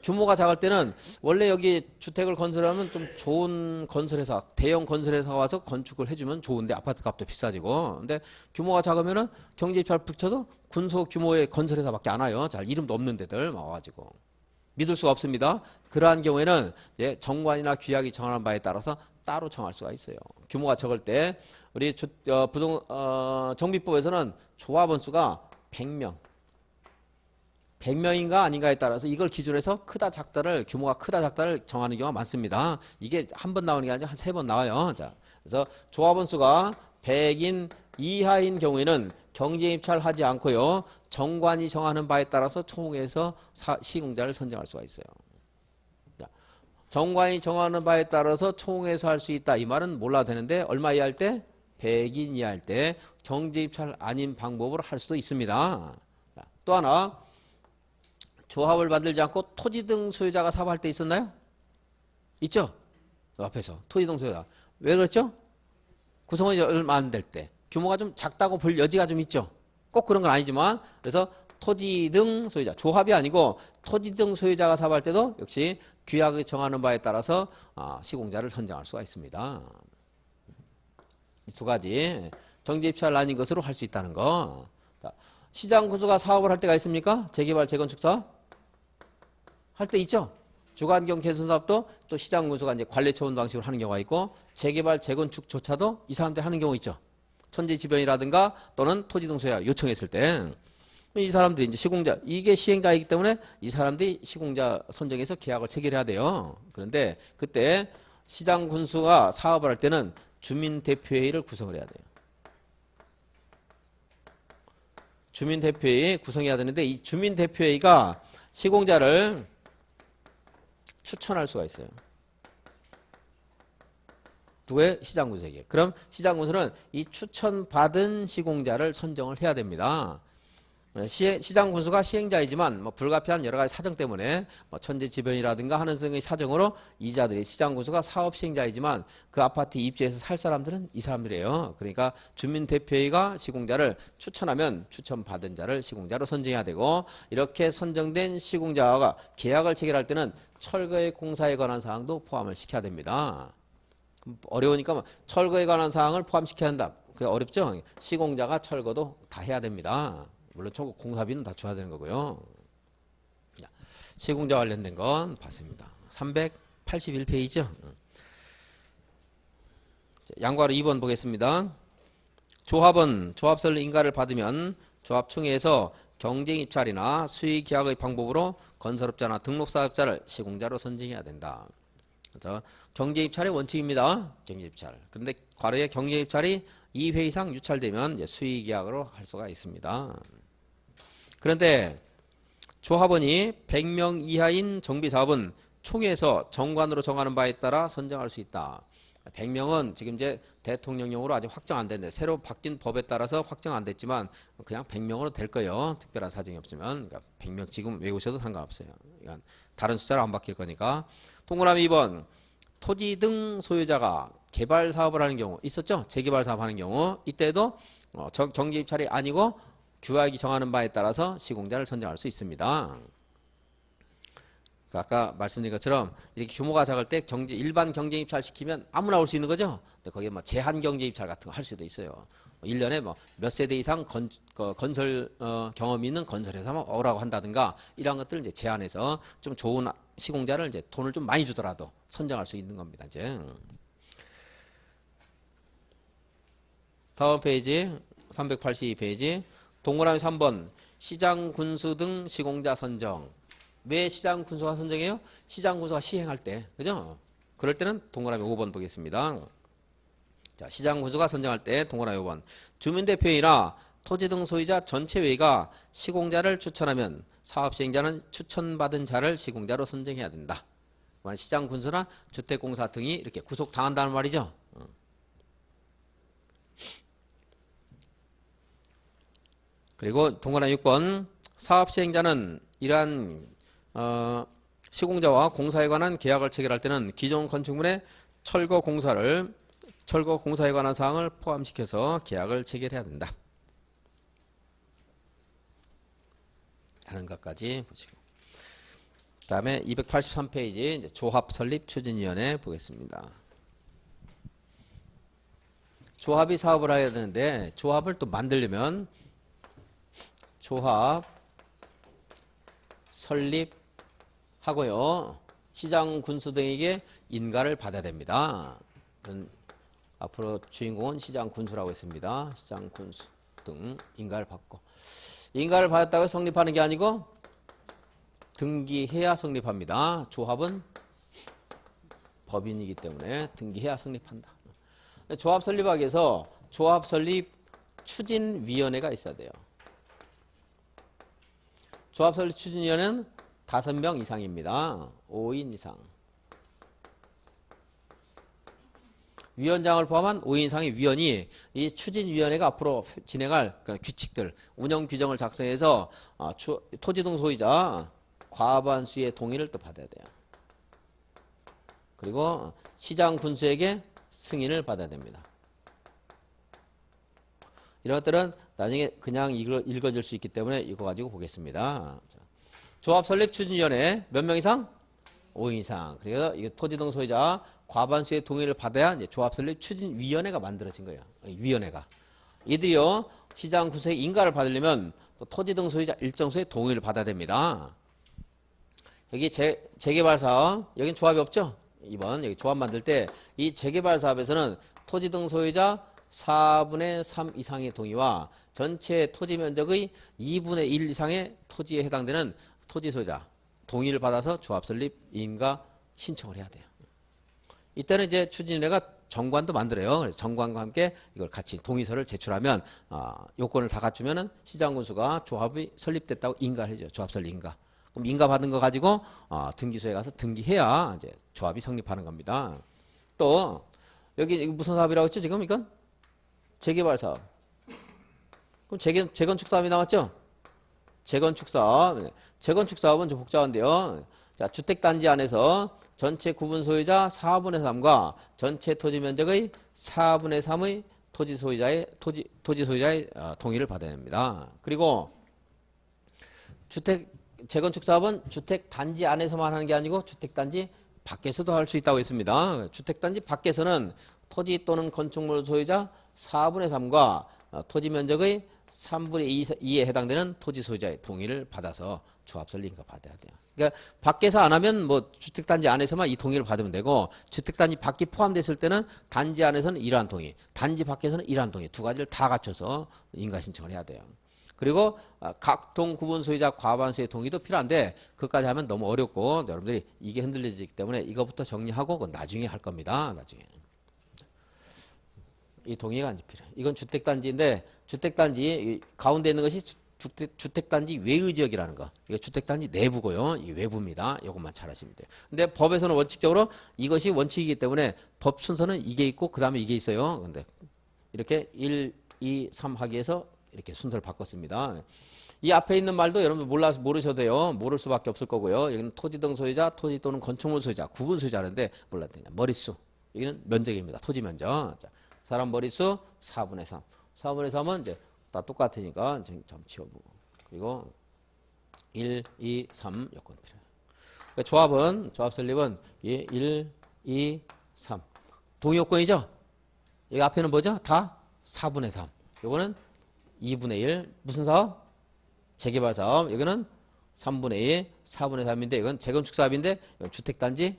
규모가 작을 때는 원래 여기 주택을 건설하면 좀 좋은 건설회사, 대형 건설회사가 와서 건축을 해주면 좋은데 아파트 값도 비싸지고. 근데 규모가 작으면은 경제 입찰 붙여도 군소 규모의 건설회사밖에 안 와요. 잘 이름도 없는 데들 와가지고 믿을 수가 없습니다. 그러한 경우에는 이제 정관이나 규약이 정하는 바에 따라서 따로 정할 수가 있어요. 규모가 적을 때 우리 정비법에서는 조합원 수가 100명. 100명인가 아닌가에 따라서 이걸 기준으로 해서 크다 작다를 규모가 크다 작다를 정하는 경우가 많습니다. 이게 한 번 나오는 게 아니라 한 3번 나와요. 자, 그래서 조합원 수가 100인 이하인 경우에는 경쟁 입찰하지 않고요. 정관이 정하는 바에 따라서 총회에서 시공자를 선정할 수가 있어요. 자, 정관이 정하는 바에 따라서 총회에서 할 수 있다. 이 말은 몰라도 되는데 얼마 이하일 때? 100인 이하일 때 경쟁 입찰 아닌 방법으로 할 수도 있습니다. 자, 또 하나 조합을 만들지 않고 토지 등 소유자가 사업할 때 있었나요? 있죠? 앞에서 토지 등 소유자. 왜 그렇죠? 구성원이 얼마 안 될 때. 규모가 좀 작다고 볼 여지가 좀 있죠. 꼭 그런 건 아니지만 그래서 토지 등 소유자, 조합이 아니고 토지 등 소유자가 사업할 때도 역시 규약이 정하는 바에 따라서 시공자를 선정할 수가 있습니다. 이 두 가지 정제입찰 아닌 것으로 할 수 있다는 거. 시장 군수가 사업을 할 때가 있습니까? 재개발, 재건축 사업 할 때 있죠. 주관경 개선 사업도 또 시장 군수가 이제 관리 처분 방식으로 하는 경우가 있고 재개발, 재건축조차도 이 사람들이 하는 경우 있죠. 천지지변이라든가 또는 토지 등 소유자가 요청했을 때 이 사람들이 이제 시공자, 이게 시행자이기 때문에 이 사람들이 시공자 선정해서 계약을 체결해야 돼요. 그런데 그때 시장 군수가 사업을 할 때는 주민대표회의를 구성을 해야 돼요. 주민대표회의 구성해야 되는데 이 주민대표회의가 시공자를 추천할 수가 있어요. 누구의? 시장군수에게. 그럼 시장군수는 이 추천받은 시공자를 선정을 해야 됩니다. 시장군수가 시행자이지만 뭐 불가피한 여러 가지 사정 때문에 뭐 천재지변이라든가 하는 등의 사정으로 이자들이 시장군수가 사업 시행자이지만 그 아파트 입주해서 살 사람들은 이 사람들이에요. 그러니까 주민대표회의가 시공자를 추천하면 추천받은 자를 시공자로 선정해야 되고 이렇게 선정된 시공자가 계약을 체결할 때는 철거의 공사에 관한 사항도 포함을 시켜야 됩니다. 어려우니까 철거에 관한 사항을 포함시켜야 한다. 그게 어렵죠? 시공자가 철거도 다 해야 됩니다. 물론 철거 공사비는 다 줘야 되는 거고요. 시공자 관련된 건 봤습니다. 381페이지죠. 양과로 2번 보겠습니다. 조합은 조합설 인가를 받으면 조합총회에서 경쟁입찰이나 수의계약의 방법으로 건설업자나 등록사업자를 시공자로 선정해야 된다. 그래서 경쟁입찰의 원칙입니다. 경쟁입찰. 그런데 과로에 경쟁입찰이 2회 이상 유찰되면 이제 수의계약으로 할 수가 있습니다. 그런데 조합원이 100명 이하인 정비사업은 총회에서 정관으로 정하는 바에 따라 선정할 수 있다. 100명은 지금 이제 대통령령으로 아직 확정 안 됐는데 새로 바뀐 법에 따라서 확정 안 됐지만 그냥 100명으로 될 거예요. 특별한 사정이 없으면. 그러니까 100명 지금 외우셔도 상관없어요. 그러니까 다른 숫자로 안 바뀔 거니까. 동그라미 2번. 토지 등 소유자가 개발 사업을 하는 경우 있었죠? 재개발 사업 하는 경우 이때도 경쟁입찰이 아니고 규약이 정하는 바에 따라서 시공자를 선정할 수 있습니다. 아까 말씀드린 것처럼 이렇게 규모가 작을 때 일반 경쟁입찰 시키면 아무나 올 수 있는 거죠. 근데 거기에 뭐 제한 경쟁입찰 같은 거 할 수도 있어요. 1년에 뭐 몇 세대 이상 건설 경험이 있는 건설회사만 오라고 한다든가 이런 것들을 이제 제한해서 좀 좋은 시공자를 이제 돈을 좀 많이 주더라도 선정할 수 있는 겁니다. 이제 다음 페이지 382페이지 동그라미 3번 시장 군수 등 시공자 선정. 왜 시장 군수가 선정해요? 시장 군수가 시행할 때. 그죠? 그럴 때는 동그라미 5번 보겠습니다. 자, 시장 군수가 선정할 때 동그라미 5번. 주민대표회의나 토지 등 소유자 전체회의가 시공자를 추천하면 사업 시행자는 추천받은 자를 시공자로 선정해야 된다. 시장 군수나 주택공사 등이 이렇게 구속당한다는 말이죠. 그리고 동그라미 6번. 사업 시행자는 이러한 시공자와 공사에 관한 계약을 체결할 때는 기존 건축물의 철거 공사에 관한 사항을 포함시켜서 계약을 체결해야 된다. 하는 것까지 보시고. 그 다음에 283페이지 이제 조합 설립 추진위원회 보겠습니다. 조합이 사업을 해야 되는데 조합을 또 만들려면 조합 설립하고요. 시장 군수 등에게 인가를 받아야 됩니다. 앞으로 주인공은 시장 군수라고 했습니다. 시장 군수 등 인가를 받고 인가를 받았다고 성립하는 게 아니고 등기해야 성립합니다. 조합은 법인이기 때문에 등기해야 성립한다. 조합 설립하기 위해서 조합 설립 추진위원회가 있어야 돼요. 조합 설립 추진위원회는 5명 이상입니다. 5인 이상. 위원장을 포함한 5인 이상의 위원이 이 추진위원회가 앞으로 진행할 규칙들, 운영 규정을 작성해서 토지 등 소유자 과반수의 동의를 또 받아야 돼요. 그리고 시장 군수에게 승인을 받아야 됩니다. 이런 것들은 나중에 그냥 읽어질 수 있기 때문에 이거 가지고 보겠습니다. 자, 조합 설립 추진위원회 몇 명 이상? 5인 이상. 그래서 이 토지 등 소유자 과반수의 동의를 받아야 이제 조합 설립 추진위원회가 만들어진 거예요. 위원회가. 이들이요 시장 구성의 인가를 받으려면 또 토지 등 소유자 일정 수의 동의를 받아야 됩니다. 여기 재개발 사업 여긴 조합이 없죠? 2번 여기 조합 만들 때 이 재개발 사업에서는 토지 등 소유자 4분의 3 이상의 동의와 전체 토지 면적의 2분의 1 이상의 토지에 해당되는 토지 소유자 동의를 받아서 조합 설립 인가 신청을 해야 돼요. 이때는 이제 추진위원회가 정관도 만들어요. 그래서 정관과 함께 이걸 같이 동의서를 제출하면 요건을 다 갖추면은 시장군수가 조합이 설립됐다고 인가를 해줘요. 조합 설립 인가. 그럼 인가 받은 거 가지고 등기소에 가서 등기해야 이제 조합이 성립하는 겁니다. 또 여기 무슨 사업이라고 했죠? 지금 이건 재개발 사업. 그럼 재건축 사업이 나왔죠? 재건축 사업. 재건축 사업은 좀 복잡한데요. 자, 주택단지 안에서 전체 구분 소유자 4분의 3과 전체 토지 면적의 4분의 3의 토지 소유자의 동의를 받아야 됩니다. 그리고 재건축 사업은 주택단지 안에서만 하는 게 아니고 주택단지 밖에서도 할 수 있다고 했습니다. 주택단지 밖에서는 토지 또는 건축물 소유자 4분의 3과 토지 면적의 3분의 2에 해당되는 토지 소유자의 동의를 받아서 조합 설립 인가 받아야 돼요. 그러니까 밖에서 안 하면 뭐 주택단지 안에서만 이 동의를 받으면 되고 주택단지 밖이 포함됐을 때는 단지 안에서는 이러한 동의, 단지 밖에서는 이러한 동의 두 가지를 다 갖춰서 인가 신청을 해야 돼요. 그리고 각 동 구분 소유자 과반수의 동의도 필요한데 그것까지 하면 너무 어렵고 여러분들이 이게 흔들리기 때문에 이거부터 정리하고 그건 나중에 할 겁니다. 나중에. 이 동의가 안 필요해. 이건 주택단지인데 주택단지 가운데 있는 것이 주택단지 외의 지역이라는 거. 이거 주택단지 내부고요. 이게 외부입니다. 이것만 잘 하시면 돼요. 근데 법에서는 원칙적으로 이것이 원칙이기 때문에 법 순서는 이게 있고 그 다음에 이게 있어요. 근데 이렇게 1, 2, 3 하기 위해서 이렇게 순서를 바꿨습니다. 이 앞에 있는 말도 여러분들 모르셔도 돼요. 모를 수밖에 없을 거고요. 여기는 토지 등 소유자, 토지 또는 건축물 소유자, 구분 소유자인데 몰라도 되냐. 머릿수. 여기는 면적입니다. 토지 면적. 자, 사람 머릿수 4분의 3. 4분의 3은 이제 다 똑같으니까 좀 지워보고. 그리고 1, 2, 3 요건 필요해요. 그러니까 조합 설립은 1, 2, 3. 동의 요건이죠? 여기 앞에는 뭐죠? 다 4분의 3. 요거는 2분의 1. 무슨 사업? 재개발 사업. 여기는 3분의 2, 4분의 3인데 이건 재건축 사업인데 이건 주택단지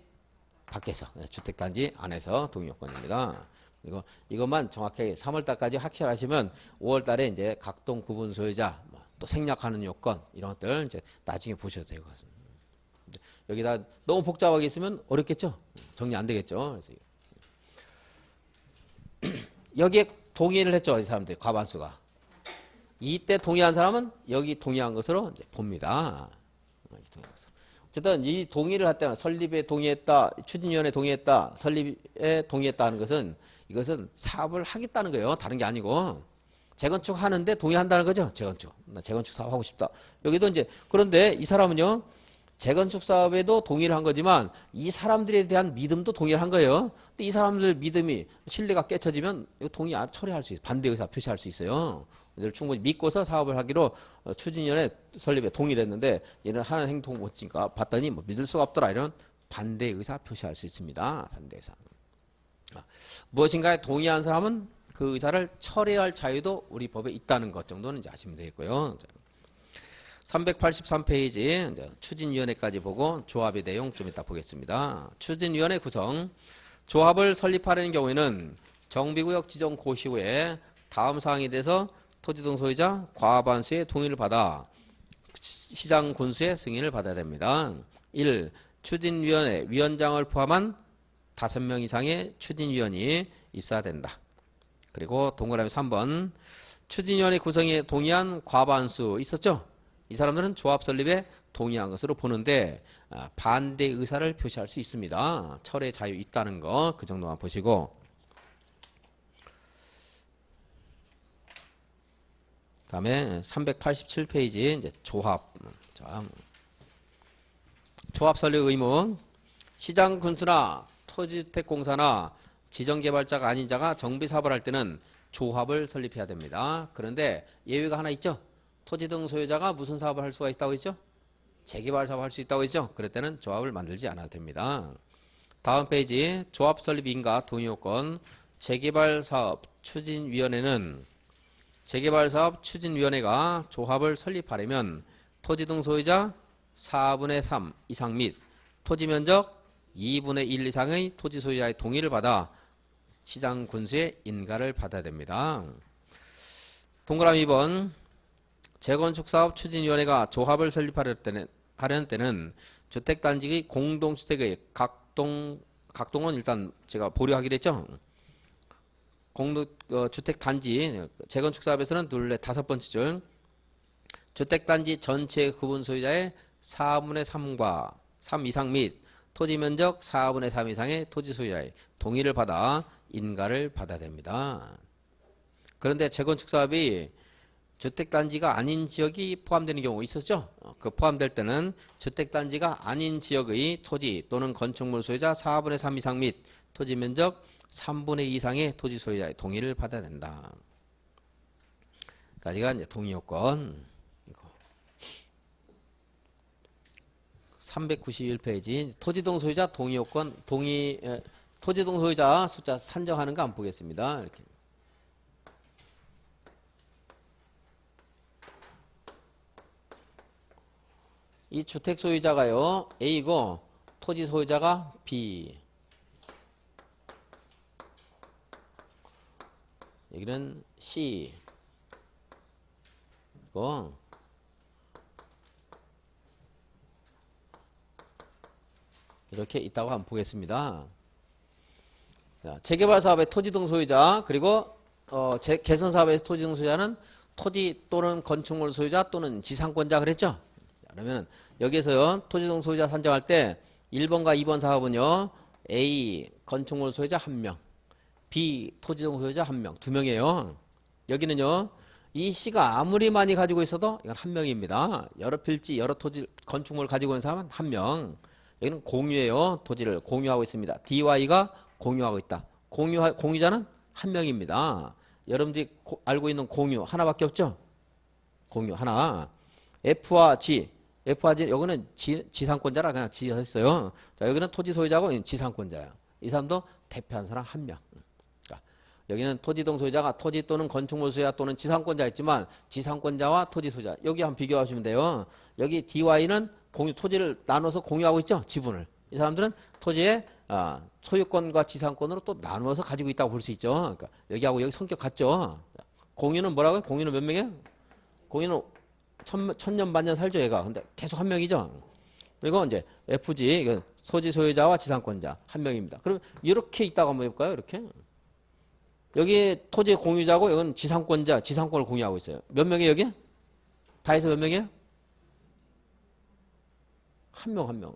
밖에서, 주택단지 안에서 동의 요건입니다. 그리고 이것만 정확하게 3월달까지 확실하시면 5월달에 이제 각동 구분 소유자 또 생략하는 요건 이런 것들 이제 나중에 보셔도 될 것 같습니다. 여기다 너무 복잡하게 있으면 어렵겠죠? 정리 안 되겠죠? 그래서 여기에 동의를 했죠, 이 사람들 과반수가. 이때 동의한 사람은 여기 동의한 것으로 이제 봅니다. 어쨌든 이 동의를 할 때는 설립에 동의했다, 추진위원회 동의했다, 설립에 동의했다 하는 것은 이것은 사업을 하겠다는 거예요. 다른 게 아니고. 재건축 하는데 동의한다는 거죠. 재건축. 나 재건축 사업 하고 싶다. 여기도 이제 그런데 이 사람은요. 재건축 사업에도 동의를 한 거지만 이 사람들에 대한 믿음도 동의를 한 거예요. 근데 이 사람들 믿음이 신뢰가 깨쳐지면 이거 동의 처리할 수 있어요. 반대 의사 표시할 수 있어요. 이들 충분히 믿고서 사업을 하기로 추진위원회 설립에 동의를 했는데 얘는 하는 행동 못 보니까 봤더니 뭐 믿을 수가 없더라 이런 반대 의사 표시할 수 있습니다. 반대 의사. 무엇인가에 동의한 사람은 그 의사를 철회할 자유도 우리 법에 있다는 것 정도는 이제 아시면 되겠고요. 383페이지 추진위원회까지 보고 조합의 내용 좀 이따 보겠습니다. 추진위원회 구성. 조합을 설립하려는 경우에는 정비구역 지정 고시 후에 다음 사항에 대해서 토지 등 소유자 과반수의 동의를 받아 시장 군수의 승인을 받아야 됩니다. 1. 추진위원회 위원장을 포함한 5명 이상의 추진위원이 있어야 된다. 그리고 동그라미 3번 추진위원회 구성에 동의한 과반수 있었죠? 이 사람들은 조합 설립에 동의한 것으로 보는데 반대 의사를 표시할 수 있습니다. 철회 자유 있다는 거 그 정도만 보시고 다음에 387페이지 이제 조합. 자, 조합 설립 의무. 시장 군수나 토지주택공사나 지정개발자가 아닌 자가 정비 사업을 할 때는 조합을 설립해야 됩니다. 그런데 예외가 하나 있죠. 토지 등 소유자가 무슨 사업을 할 수가 있다고 했죠? 재개발 사업을 할 수 있다고 했죠. 그럴 때는 조합을 만들지 않아도 됩니다. 다음 페이지 조합 설립 인가 동의 요건. 재개발 사업 추진위원회는 재개발 사업 추진위원회가 조합을 설립하려면 토지 등 소유자 4분의 3 이상 및 토지 면적 2분의 1 이상의 토지 소유자의 동의를 받아 시장 군수의 인가를 받아야 됩니다. 동그라미 2번 재건축사업 추진위원회가 조합을 설립하려는 때는 주택단지의 공동주택의 각동은 일단 제가 보류하기로 했죠. 주택단지 재건축사업에서는 둘레 5번째 줄 주택단지 전체 구분 소유자의 4분의 3과 3 이상 및 토지면적 4분의 3 이상의 토지 소유자의 동의를 받아 인가를 받아야 됩니다. 그런데 재건축사업이 주택단지가 아닌 지역이 포함되는 경우 있었죠. 그 포함될 때는 주택단지가 아닌 지역의 토지 또는 건축물 소유자 4분의 3 이상 및 토지면적 3분의 2 이상의 토지 소유자의 동의를 받아야 된다. 까지가 이제 동의요건. 391페이지 토지동 소유자 동의요건 토지동 소유자 숫자 산정하는 거 안 보겠습니다. 이렇게. 이 주택 소유자가요 A고 토지 소유자가 B. 여기는 C. 이거 이렇게 있다고 한번 보겠습니다. 자, 재개발 사업의 토지 등 소유자 그리고 개선 사업의 토지 등 소유자는 토지 또는 건축물 소유자 또는 지상권자 그랬죠. 그러면 여기에서요 토지 등 소유자 산정할 때 1번과 2번 사업은요 A 건축물 소유자 1명, B 토지 등 소유자 1명, 2명이에요. 여기는요 이 C가 아무리 많이 가지고 있어도 이건 1명입니다. 여러 필지 여러 토지 건축물을 가지고 있는 사람은 1명. 여기는 공유예요. 토지를 공유하고 있습니다. DY가 공유하고 있다. 공유자는 1명입니다. 여러분들이 알고 있는 공유 하나밖에 없죠? 공유 하나. F와 G. 여기는 지상권자라 그냥 G 했어요. 자, 여기는 토지 소유자고 지상권자예요. 이 사람도 대표한 사람 1명. 여기는 토지 등 소유자가 토지 또는 건축물 소유자 또는 지상권자 있지만 지상권자와 토지 소유자 여기 한번 비교하시면 돼요. 여기 DY는 토지를 나눠서 공유하고 있죠. 지분을. 이 사람들은 토지의 소유권과 지상권으로 또 나누어서 가지고 있다고 볼 수 있죠. 그러니까 여기하고 여기 성격 같죠. 공유는 뭐라고요? 공유는 몇 명이에요? 공유는 천년 만년 살죠 얘가. 근데 계속 1명이죠. 그리고 이제 FG 토지 소유자와 지상권자 1명입니다. 그럼 이렇게 있다고 한번 해볼까요? 이렇게. 여기 토지 공유자고 여기는 지상권자, 지상권을 공유하고 있어요. 몇 명이에요 여기? 다 해서 몇 명이에요? 1명, 1명.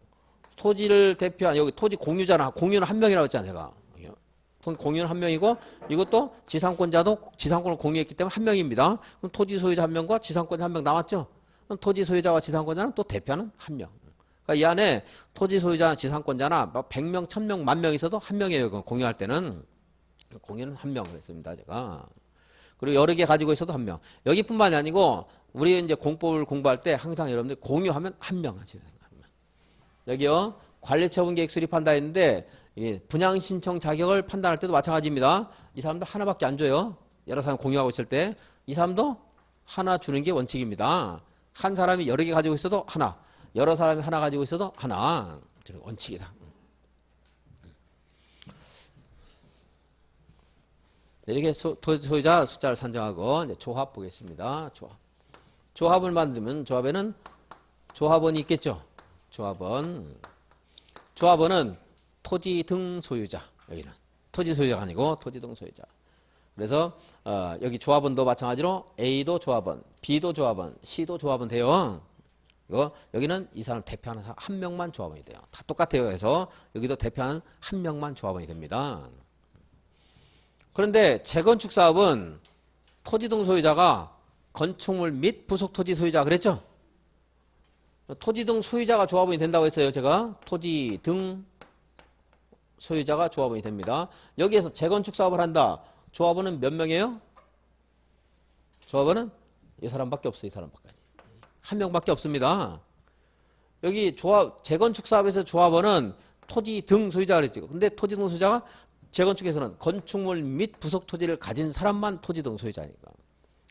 토지를 대표한 여기 토지 공유자나 공유는 1명이라고 했잖아요 제가. 공유는 1명이고 이것도 지상권자도 지상권을 공유했기 때문에 1명입니다. 그럼 토지 소유자 1명과 지상권자 1명 남았죠? 그럼 토지 소유자와 지상권자는 또 대표하는 1명. 그러니까 이 안에 토지 소유자, 지상권자나 100명, 1000명, 10,000명 있어도 1명이에요. 공유할 때는. 공유는 1명 그랬습니다 제가. 그리고 여러 개 가지고 있어도 1명. 여기뿐만이 아니고 우리 이제 공법을 공부할 때 항상 여러분들 공유하면 1명 하시면 돼요. 여기요 관리처분 계획 수립한다 했는데 분양 신청 자격을 판단할 때도 마찬가지입니다. 이 사람도 하나밖에 안 줘요. 여러 사람 공유하고 있을 때 이 사람도 하나 주는 게 원칙입니다. 한 사람이 여러 개 가지고 있어도 하나, 여러 사람이 하나 가지고 있어도 하나. 원칙이다. 이렇게 소유자 숫자를 산정하고 이제 조합 보겠습니다. 조합을 만들면 조합에는 조합원이 있겠죠. 조합원은 토지 등 소유자. 여기는 토지 소유자가 아니고 토지 등 소유자. 그래서 여기 조합원도 마찬가지로 A도 조합원, B도 조합원, C도 조합원 돼요. 여기는 이 사람 대표하는 1명만 조합원이 돼요. 다 똑같아요. 그래서 여기도 대표하는 1명만 조합원이 됩니다. 그런데 재건축 사업은 토지 등 소유자가 건축물 및 부속 토지 소유자 그랬죠? 토지 등 소유자가 조합원이 된다고 했어요. 제가 토지 등 소유자가 조합원이 됩니다. 여기에서 재건축 사업을 한다. 조합원은 몇 명이에요? 조합원은 이 사람밖에 없어요. 이 사람밖에. 한 명밖에 없습니다. 여기 재건축 사업에서 조합원은 토지 등 소유자가 그랬죠. 근데 토지 등 소유자가 재건축에서는 건축물 및 부속 토지를 가진 사람만 토지 등 소유자니까.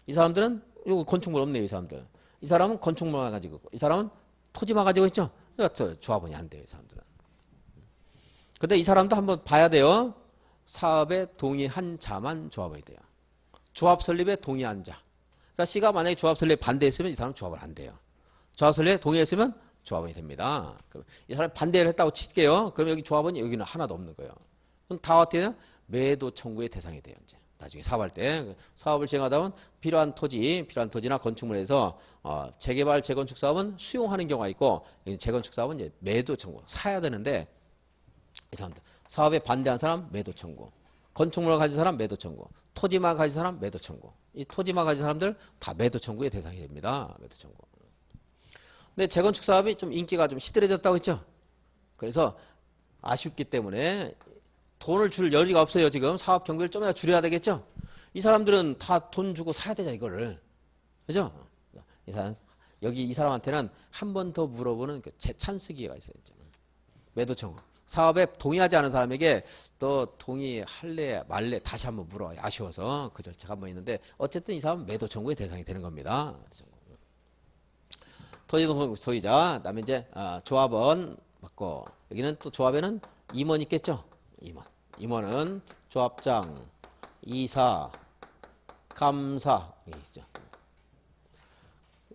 이 사람들은 요 건축물 없네요. 이 사람들. 이 사람은 건축물만 가지고 있고 이 사람은 토지만 가지고 있죠. 그러니까 조합원이 안 돼요. 이 사람들은. 근데 이 사람도 한번 봐야 돼요. 사업에 동의한 자만 조합원이 돼요. 조합 설립에 동의한 자. 그러니까 C가 만약에 조합 설립에 반대했으면 이 사람은 조합원 안 돼요. 조합 설립에 동의했으면 조합원이 됩니다. 그럼 이 사람이 반대를 했다고 칠게요. 그럼 여기 조합원이 여기는 하나도 없는 거예요. 그럼 다 어떻게 돼요? 매도 청구의 대상이 돼요. 이제 나중에 사업할 때 사업을 진행하다 보면 필요한 토지나 건축물에서 재개발 재건축 사업은 수용하는 경우가 있고 재건축 사업은 이제 매도 청구 사야 되는데 이 사람들 사업에 반대한 사람 매도 청구, 건축물을 가진 사람 매도 청구, 토지만 가진 사람 매도 청구. 이 토지만 가진 사람들 다 매도 청구의 대상이 됩니다. 매도 청구. 근데 재건축 사업이 좀 인기가 좀 시들해졌다고 했죠. 그래서 아쉽기 때문에 돈을 줄 여지가 없어요. 지금 사업 경비를 좀 더 줄여야 되겠죠. 이 사람들은 다 돈 주고 사야 되잖아 이거를. 그죠? 여기 이 사람한테는 한 번 더 물어보는 제 찬스 기회가 있어요. 매도 청구. 사업에 동의하지 않은 사람에게 또 동의할래 말래 다시 한번 물어. 아쉬워서 그 절차가 한번 있는데 어쨌든 이 사람은 매도 청구의 대상이 되는 겁니다. 토지등 소유자, 그다음에 이제 조합원 맞고 여기는 또 조합에는 임원 있겠죠. 임원은 조합장, 이사, 감사 있죠.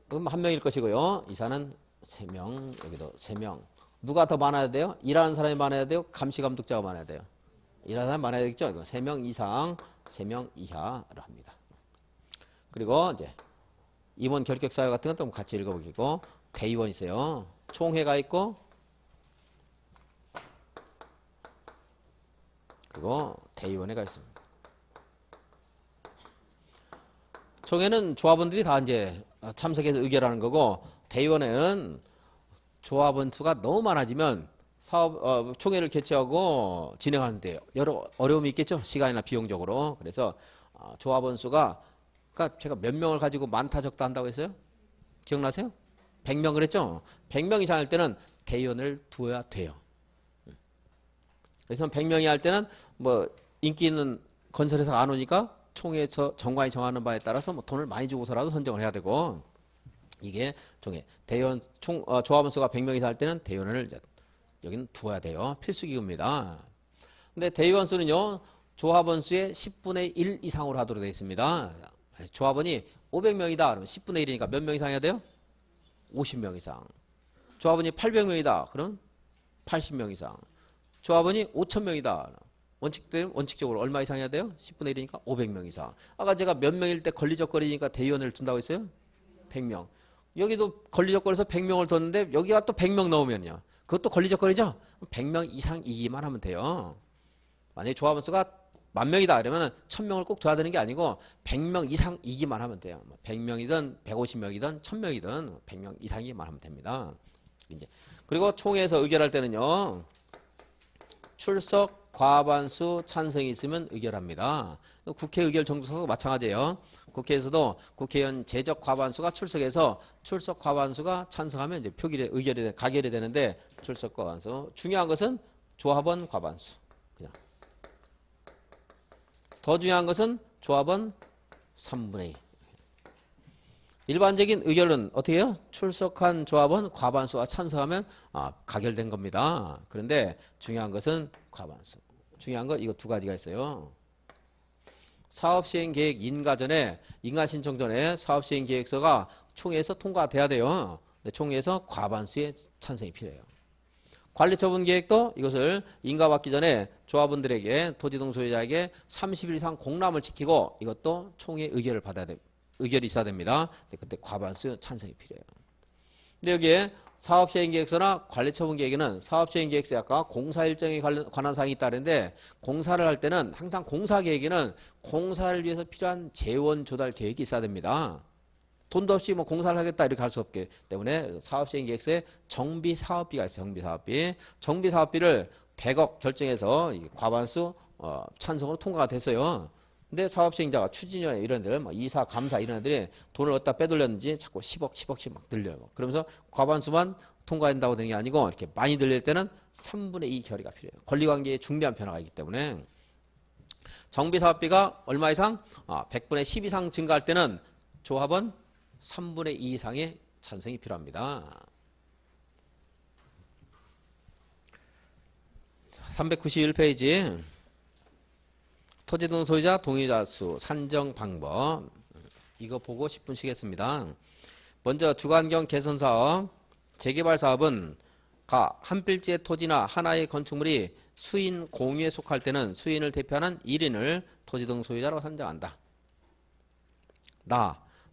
그럼 한 명일 것이고요. 이사는 3명, 여기도 3명. 누가 더 많아야 돼요? 일하는 사람이 많아야 돼요? 감시 감독자가 많아야 돼요? 일하는 사람이 많아야 되겠죠. 이거 3명 이상, 3명 이하를 합니다. 그리고 이제 임원 결격 사유 같은 것도 같이 읽어보시고 대의원 있어요. 총회가 있고 그리고 대의원회가 있습니다. 총회는 조합원들이 다 이제 참석해서 의결하는 거고 대의원회는 조합원 수가 너무 많아지면 사업 총회를 개최하고 진행하는데 여러 어려움이 있겠죠. 시간이나 비용적으로. 그래서 조합원 수가 그러니까 제가 몇 명을 가지고 많다 적다 한다고 했어요? 기억나세요? 100명 그랬죠? 100명 이상 할 때는 대의원을 두어야 돼요. 그래서 100명이 할 때는 뭐 인기 있는 건설회사가 안 오니까 총회에서 정관이 정하는 바에 따라서 뭐 돈을 많이 주고서라도 선정을 해야 되고 이게 총회 대의원 조합원 수가 100명 이상 할 때는 대의원을 여기는 두어야 돼요. 필수 기구입니다. 근데 대의원 수는요 조합원 수의 10분의 1 이상으로 하도록 되어 있습니다. 조합원이 500명이다. 그러면 10분의 1이니까 몇 명 이상 해야 돼요? 50명 이상. 조합원이 800명이다. 그럼 80명 이상. 조합원이 5,000명이다. 원칙적으로 얼마 이상 해야 돼요? 10분의 1이니까 500명 이상. 아까 제가 몇 명일 때 걸리적거리니까 대의원을 준다고 했어요? 100명. 여기도 걸리적거려서 100명을 뒀는데 여기가 또 100명 넣으면요. 그것도 걸리적거리죠? 100명 이상이기만 하면 돼요. 만약에 조합원 수가 10,000명이다 그러면 1,000명을 꼭 줘야 되는 게 아니고 100명 이상이기만 하면 돼요. 100명이든 150명이든 1,000명이든 100명 이상이기만 하면 됩니다. 이제 그리고 총회에서 의결할 때는요. 출석 과반수 찬성이 있으면 의결합니다. 국회 의결 정도도 마찬가지예요. 국회에서도 국회의원 제적 과반수가 출석해서 출석 과반수가 찬성하면 이제 의결이 가결이 되는데 출석 과반수 중요한 것은 조합원 과반수. 그냥 더 중요한 것은 조합원 3분의 2. 일반적인 의결은 어떻게 해요? 출석한 조합원 과반수가 찬성하면 가결된 겁니다. 그런데 중요한 것은 과반수. 중요한 건 이거 두 가지가 있어요. 사업시행계획 인가 전에 인가신청 전에 사업시행계획서가 총회에서 통과돼야 돼요. 근데 총회에서 과반수의 찬성이 필요해요. 관리처분계획도 이것을 인가받기 전에 조합원들에게 토지등 소유자에게 30일 이상 공람을 지키고 이것도 총회 의결을 받아야 됩니다. 의결이 있어야 됩니다. 그때 과반수 찬성이 필요해요. 근데 여기에 사업시행계획서나 관리처분계획에는 사업시행계획서에 아까 공사일정에 관한 사항이 있다는데 공사를 할 때는 항상 공사계획에는 공사를 위해서 필요한 재원 조달 계획이 있어야 됩니다. 돈도 없이 뭐 공사를 하겠다 이렇게 할 수 없기 때문에 사업시행계획서에 정비사업비가 있어요. 정비사업비. 정비사업비를 100억 결정해서 과반수 찬성으로 통과가 됐어요. 근데 사업시행자가 추진위원 이런 애들, 뭐 이사, 감사 이런 애들이 돈을 어디다 빼돌렸는지 자꾸 10억씩 막 늘려요. 그러면서 과반수만 통과된다고 되는 게 아니고 이렇게 많이 늘릴 때는 3분의 2 결의가 필요해요. 권리관계에 중대한 변화가 있기 때문에 정비사업비가 얼마 이상? 100분의 10 이상 증가할 때는 조합은 3분의 2 이상의 찬성이 필요합니다. 391페이지 토지등 소유자 동의자 수 산정 방법 이거 보고 10분 쉬겠습니다. 먼저 주관경 개선사업 재개발 사업은 한 필지의 토지나 하나의 건축물이 수인 공유에 속할 때는 수인을 대표하는 1인을 토지등 소유자로 선정한다.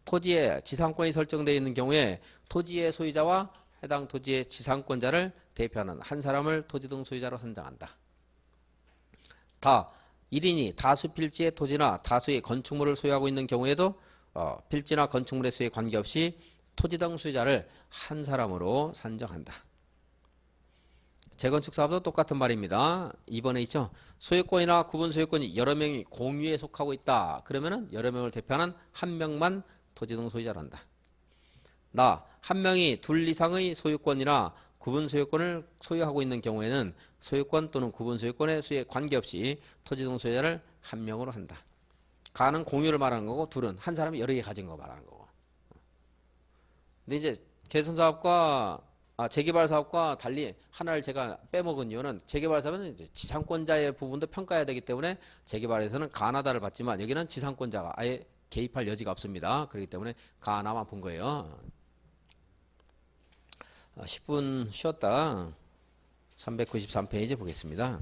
토지에 지상권이 설정되어 있는 경우에 토지의 소유자와 해당 토지의 지상권자를 대표하는 한 사람을 토지등 소유자로 선정한다. 1인이 다수 필지의 토지나 다수의 건축물을 소유하고 있는 경우에도 필지나 건축물의 수에 관계없이 토지등 소유자를 한 사람으로 산정한다. 재건축 사업도 똑같은 말입니다. 2번에 있죠. 소유권이나 구분 소유권이 여러 명이 공유에 속하고 있다. 그러면은 여러 명을 대표하는 한 명만 토지등 소유자로 한다. 한 명이 둘 이상의 소유권이나 구분 소유권을 소유하고 있는 경우에는 소유권 또는 구분 소유권의 수에 관계없이 토지등 소유자를 한 명으로 한다. 가는 공유를 말하는 거고 둘은 한 사람이 여러 개 가진 거 말하는 거고. 근데 이제 개선사업과 재개발 사업과 달리 하나를 제가 빼먹은 이유는 재개발 사업은 이제 지상권자의 부분도 평가해야 되기 때문에 재개발에서는 가나다를 받지만 여기는 지상권자가 아예 개입할 여지가 없습니다. 그렇기 때문에 가나만 본 거예요. 10분 쉬었다 393페이지 보겠습니다.